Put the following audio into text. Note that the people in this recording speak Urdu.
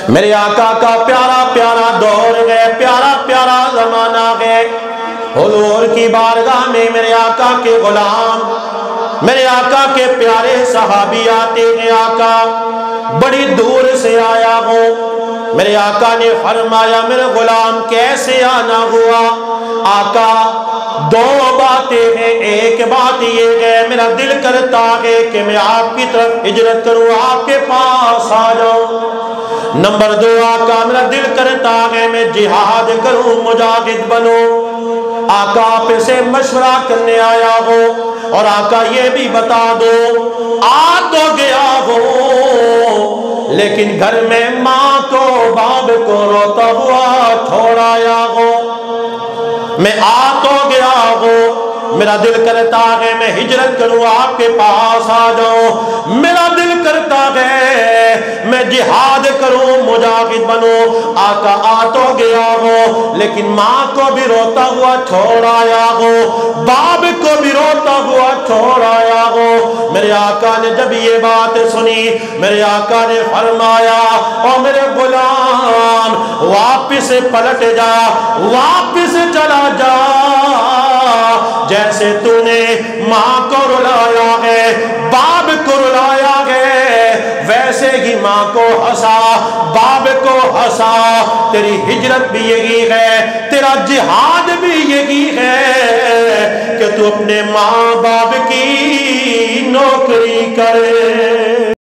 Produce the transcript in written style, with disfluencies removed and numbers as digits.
میرے آقا کا پیارا پیارا دور گئے، پیارا پیارا زمانہ گئے۔ حضور کی بارگاہ میں میرے آقا کے غلام، میرے آقا کے پیارے صحابی آتے ہیں۔ آقا بڑی دور سے آیا ہوں، میرے آقا نے فرمایا میرے غلام کیسے آنا ہوا؟ آقا دو باتیں ہیں، ایک بات یہ ہے میرا دل کرتا ہے کہ میں آپ کی طرف ہجرت کروں، آپ کے پاس آ جاؤں۔ نمبر دو آقا میرا دل کرتا ہے میں جہاد کروں، مجاہد بنوں۔ آقا آپ سے مشورہ کرنے آیا ہو، اور آقا یہ بھی بتا دو آ تو گیا ہو لیکن گھر میں ماں کو باپ کو روتا ہوا چھوڑ آیا ہو۔ میں آ تو گیا ہوں، میرا دل کرتا ہے میں ہجرت کروں، آپ کے پاس آ جاؤں۔ میرا دل کرتا ہے میں جہاد کروں، مجاہد بنوں۔ آقا آ تو گیا ہوں لیکن ماں کو بھی روتا ہوا چھوڑ آیا ہوں، باپ کو بھی روتا ہوا چھوڑ آیا ہوں۔ میرے آقا نے جب یہ بات سنی، میرے آقا نے فرمایا او میرے غلام واپس پلٹ جا، واپس چلا جا، جیسے تو نے ماں کو رلایا ہے، باپ کو رلایا ہے، ویسے ہی ماں کو ہنسا، باپ کو ہنسا۔ تیری ہجرت بھی یہی ہے، تیرا جہاد بھی یہی ہے کہ تو اپنے ماں باپ کی نوکری کرے۔